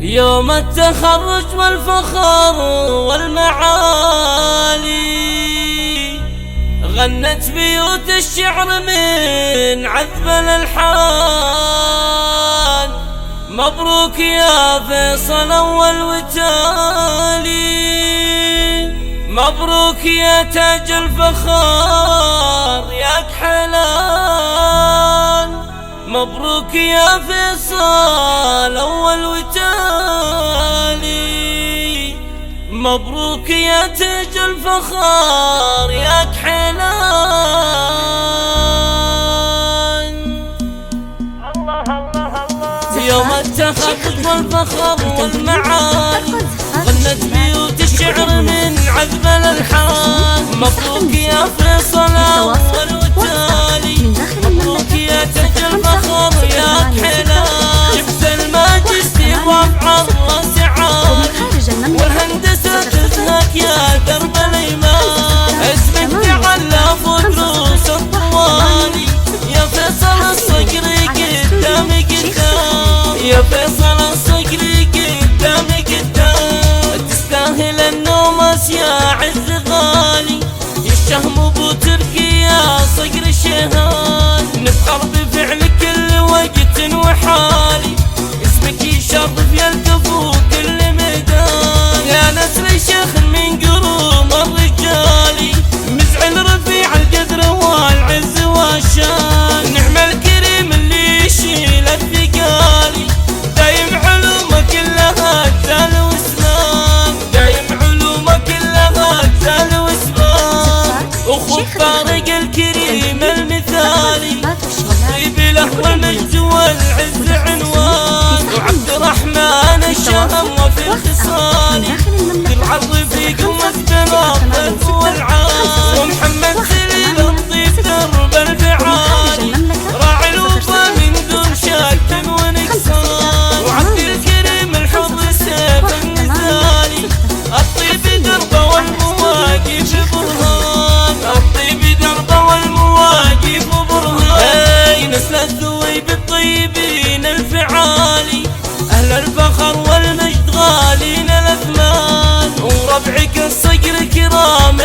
يوم التخرج والفخر والمعالي، غنت بيوت الشعر من عذب الألحان. مبروك يا فيصل أول وتالي، مبروك يا تاج الفخار يا كحلان. مبروك يا فيصل أول وتالي، مبروك يا تاج الفخار يا كحلان. يوم التخرج والفخر والمعالي، غنت بيوت الشعر من عذب الألحان. مبروك يا فيصل أول وتالي، مبروك يا تاج الفخر يا كحلان. جبت الماجستير وابعض راس عالي، والهندسة تزهق يا درب الإيمان. اسمك تعلى فوق رؤوس الطوالي، يا فيصل الصقري قدامي قدام، يا فيصل الصقري قدامي قدام. تستاهل النومس يا عز غالي، يا الشهم ابو تركي يا صقر الشهان. نفخر بفعلك كل وقت وحالي، اسمك يشرف يلتفو كل ميدان. يا نسر الشيخ من قروم الرجالي، مزعل رفيع القدر والعز والشان. نعم الكريم اللي يشيل الثقالي، دايم علومك كلها اجزال واسلام، دايم علومك كلها اجزال واسلام. اخوك طارق الكريم المثالي، طيب له والمجد والعز عنوان. وعبد الرحمن الشهم وفي الخصال، العرض في قمة بناطق والعال. ومحمد خليل الضيف درب الفعالي، راعي الوفا من دون شك ونكسان. وعبد الكريم الحر سيف النزالي، الطيب دربه والمواقف برهان، الطيب دربه والمواقف برهان. نسل الذويب الطيبين الفعالي، أهل الفخر والمجد غالين الأثمان. وربعك الصقر كرام